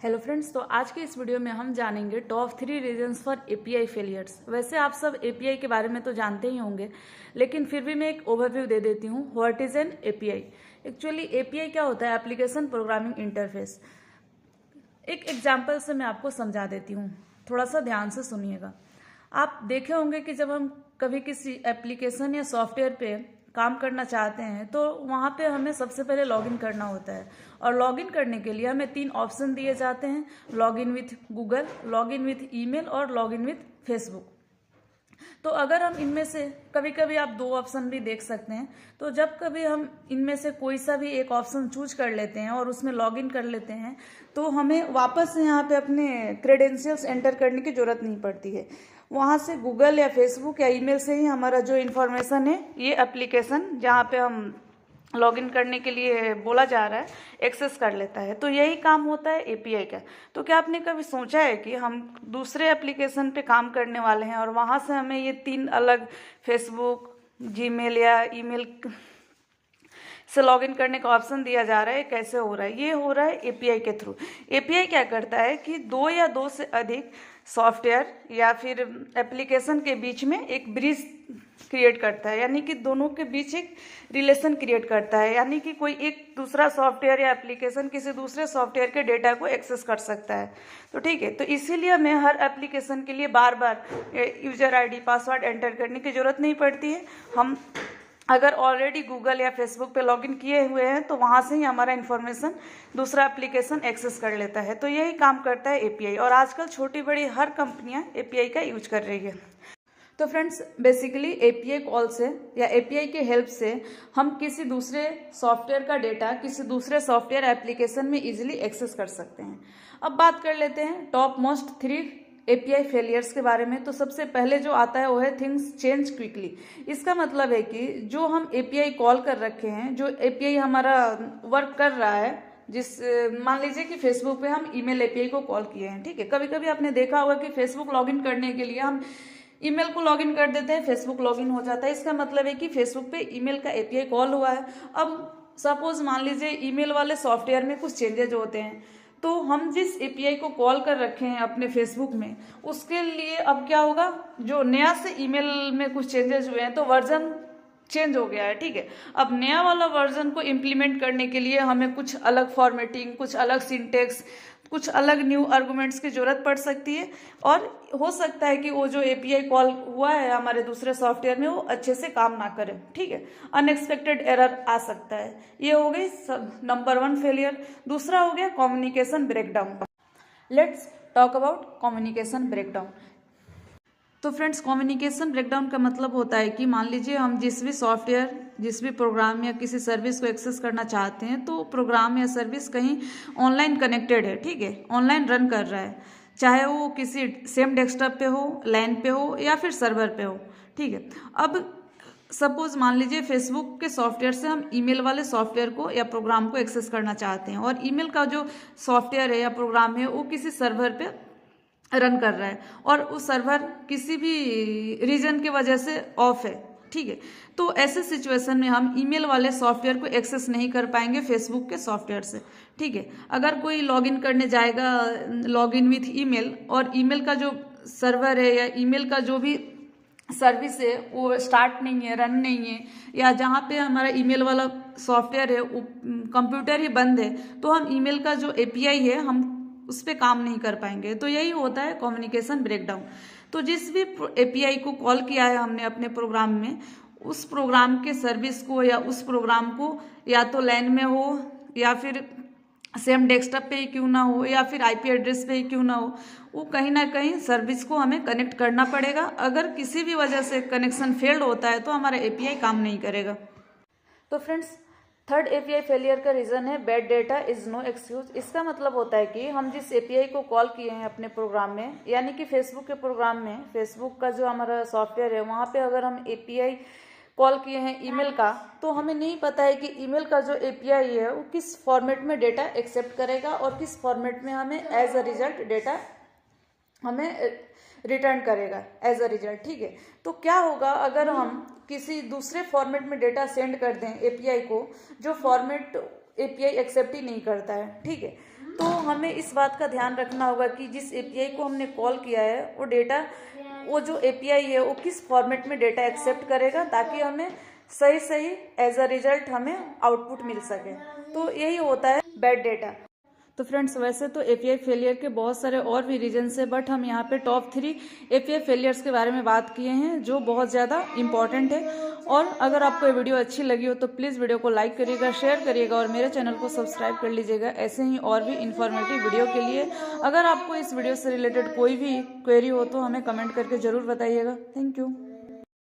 Hello friends, तो आज के इस वीडियो में हम जानेंगे top 3 reasons for API failures. वैसे आप सब एपीआई के बारे में तो जानते ही होंगे, लेकिन फिर भी मैं एक ओवरव्यू दे देती हूँ। What is an API? Actually API क्या होता है? Application programming interface. एक एग्जाम्पल से मैं आपको समझा देती हूँ, थोड़ा सा ध्यान से सुनिएगा। आप देखे होंगे कि जब हम कभी किसी एप्लीकेशन या सॉफ्टवेयर पे काम करना चाहते हैं तो वहाँ पे हमें सबसे पहले लॉगिन करना होता है, और लॉगिन करने के लिए हमें 3 ऑप्शन दिए जाते हैं: login with Google, login with email और लॉगिन विथ फेसबुक। तो अगर हम इनमें से कभी कभी आप 2 ऑप्शन भी देख सकते हैं, तो जब कभी हम इनमें से कोई सा भी एक ऑप्शन चूज कर लेते हैं और उसमें लॉगिन कर लेते हैं तो हमें वापस से यहाँ पे अपने क्रेडेंशियल्स एंटर करने की जरूरत नहीं पड़ती है। वहाँ से गूगल या फेसबुक या ईमेल से ही हमारा जो इन्फॉर्मेशन है, ये एप्लीकेशन जहाँ पे हम लॉगिन करने के लिए बोला जा रहा है, एक्सेस कर लेता है। तो यही काम होता है एपीआई का। तो क्या आपने कभी सोचा है कि हम दूसरे एप्लीकेशन पे काम करने वाले हैं और वहाँ से हमें ये 3 अलग फेसबुक, जीमेल या ईमेल से लॉगिन करने का ऑप्शन दिया जा रहा है? कैसे हो रहा है? ये हो रहा है एपीआई के थ्रू। एपीआई क्या करता है कि 2 या 2 से अधिक सॉफ्टवेयर या फिर एप्लीकेशन के बीच में एक ब्रिज क्रिएट करता है, यानी कि दोनों के बीच एक रिलेशन क्रिएट करता है, यानी कि कोई एक दूसरा सॉफ्टवेयर या एप्लीकेशन किसी दूसरे सॉफ्टवेयर के डेटा को एक्सेस कर सकता है। तो ठीक है, तो इसीलिए हमें हर एप्लीकेशन के लिए बार बार यूजर आईडी पासवर्ड एंटर करने की जरूरत नहीं पड़ती है। हम अगर ऑलरेडी गूगल या फेसबुक पे लॉगिन किए हुए हैं तो वहाँ से ही हमारा इन्फॉर्मेशन दूसरा एप्लीकेशन एक्सेस कर लेता है। तो यही काम करता है एपीआई, और आजकल छोटी बड़ी हर कंपनियां एपीआई का यूज कर रही है। तो फ्रेंड्स, बेसिकली एपीआई कॉल से या एपीआई के हेल्प से हम किसी दूसरे सॉफ्टवेयर का डेटा किसी दूसरे सॉफ्टवेयर एप्लीकेशन में इजीली एक्सेस कर सकते हैं। अब बात कर लेते हैं टॉप मोस्ट 3 एपीआई फेलियर्स के बारे में। तो सबसे पहले जो आता है वो है थिंग्स चेंज क्विकली। इसका मतलब है कि जो हम एपीआई कॉल कर रखे हैं, जो एपीआई हमारा वर्क कर रहा है, मान लीजिए कि फेसबुक पे हम ईमेल एपीआई को कॉल किए हैं, ठीक है। कभी कभी आपने देखा होगा कि फेसबुक लॉगिन करने के लिए हम ईमेल को लॉगिन कर देते हैं, फेसबुक लॉगिन हो जाता है। इसका मतलब है कि फेसबुक पे ईमेल का एपीआई कॉल हुआ है। अब सपोज मान लीजिए ईमेल वाले सॉफ्टवेयर में कुछ चेंजेज होते हैं, तो हम जिस एपीआई को कॉल कर रखे हैं अपने फेसबुक में, उसके लिए अब क्या होगा, जो नया से ईमेल में कुछ चेंजेस हुए हैं तो वर्जन चेंज हो गया है, ठीक है। अब नया वाला वर्जन को इम्प्लीमेंट करने के लिए हमें कुछ अलग फॉर्मेटिंग, कुछ अलग सिंटेक्स, कुछ अलग न्यू आर्गुमेंट्स की जरूरत पड़ सकती है, और हो सकता है कि वो जो एपीआई कॉल हुआ है हमारे दूसरे सॉफ्टवेयर में वो अच्छे से काम ना करे, ठीक है। अनएक्सपेक्टेड एरर आ सकता है। ये हो गई नंबर 1 फेलियर। दूसरा हो गया communication breakdown. Let's talk about communication breakdown. तो फ्रेंड्स, कम्युनिकेशन ब्रेकडाउन का मतलब होता है कि मान लीजिए हम जिस भी सॉफ्टवेयर, जिस भी प्रोग्राम या किसी सर्विस को एक्सेस करना चाहते हैं, तो प्रोग्राम या सर्विस कहीं ऑनलाइन कनेक्टेड है, ठीक है, ऑनलाइन रन कर रहा है, चाहे वो किसी सेम डेस्कटॉप पे हो, लैन पे हो या फिर सर्वर पे हो, ठीक है। अब सपोज मान लीजिए फेसबुक के सॉफ्टवेयर से हम ईमेल वाले सॉफ्टवेयर को या प्रोग्राम को एक्सेस करना चाहते हैं, और ईमेल का जो सॉफ्टवेयर है या प्रोग्राम है वो किसी सर्वर पे रन कर रहा है, और वो सर्वर किसी भी रीजन की वजह से ऑफ है, ठीक है। तो ऐसे सिचुएशन में हम ईमेल वाले सॉफ्टवेयर को एक्सेस नहीं कर पाएंगे फेसबुक के सॉफ्टवेयर से, ठीक है। अगर कोई लॉगिन करने जाएगा लॉगिन विथ ईमेल, और ईमेल का जो सर्वर है या ईमेल का जो भी सर्विस है वो स्टार्ट नहीं है, रन नहीं है, या जहाँ पे हमारा ईमेल वाला सॉफ्टवेयर है वो कंप्यूटर ही बंद है, तो हम ईमेल का जो एपीआई है हम उस पर काम नहीं कर पाएंगे। तो यही होता है कम्युनिकेशन ब्रेकडाउन। तो जिस भी एपीआई को कॉल किया है हमने अपने प्रोग्राम में, उस प्रोग्राम के सर्विस को या उस प्रोग्राम को या तो लैन में हो या फिर सेम डेस्कटॉप पे ही क्यों ना हो या फिर आईपी एड्रेस पे ही क्यों ना हो, वो कहीं ना कहीं सर्विस को हमें कनेक्ट करना पड़ेगा। अगर किसी भी वजह से कनेक्शन फेल्ड होता है तो हमारा एपीआई काम नहीं करेगा। तो फ्रेंड्स, 3rd एपीआई फेलियर का रीजन है bad data is no excuse. इसका मतलब होता है कि हम जिस एपीआई को कॉल किए हैं अपने प्रोग्राम में, यानी कि फेसबुक के प्रोग्राम में, फेसबुक का जो हमारा सॉफ्टवेयर है वहाँ पे अगर हम एपीआई कॉल किए हैं ईमेल का, तो हमें नहीं पता है कि ईमेल का जो एपीआई है वो किस फॉर्मेट में डेटा एक्सेप्ट करेगा और किस फॉर्मेट में हमें एज अ रिजल्ट डेटा हमें रिटर्न करेगा एज अ रिजल्ट, ठीक है। तो क्या होगा अगर हम किसी दूसरे फॉर्मेट में डेटा सेंड कर दें एपीआई को, जो फॉर्मेट एपीआई एक्सेप्ट ही नहीं करता है, ठीक है। तो हमें इस बात का ध्यान रखना होगा कि जिस एपीआई को हमने कॉल किया है वो डेटा, वो जो एपीआई है वो किस फॉर्मेट में डेटा एक्सेप्ट करेगा, ताकि हमें सही एज अ रिजल्ट हमें आउटपुट मिल सके। तो यही होता है बैड डेटा। तो फ्रेंड्स, वैसे तो एपीआई फेलियर के बहुत सारे और भी रीजन्स है, बट हम यहाँ पे टॉप 3 एपीआई फेलियर्स के बारे में बात किए हैं जो बहुत ज़्यादा इंपॉर्टेंट है। और अगर आपको ये वीडियो अच्छी लगी हो तो प्लीज़ वीडियो को लाइक करिएगा, शेयर करिएगा और मेरे चैनल को सब्सक्राइब कर लीजिएगा ऐसे ही और भी इन्फॉर्मेटिव वीडियो के लिए। अगर आपको इस वीडियो से रिलेटेड कोई भी क्वेरी हो तो हमें कमेंट करके ज़रूर बताइएगा। Thank you.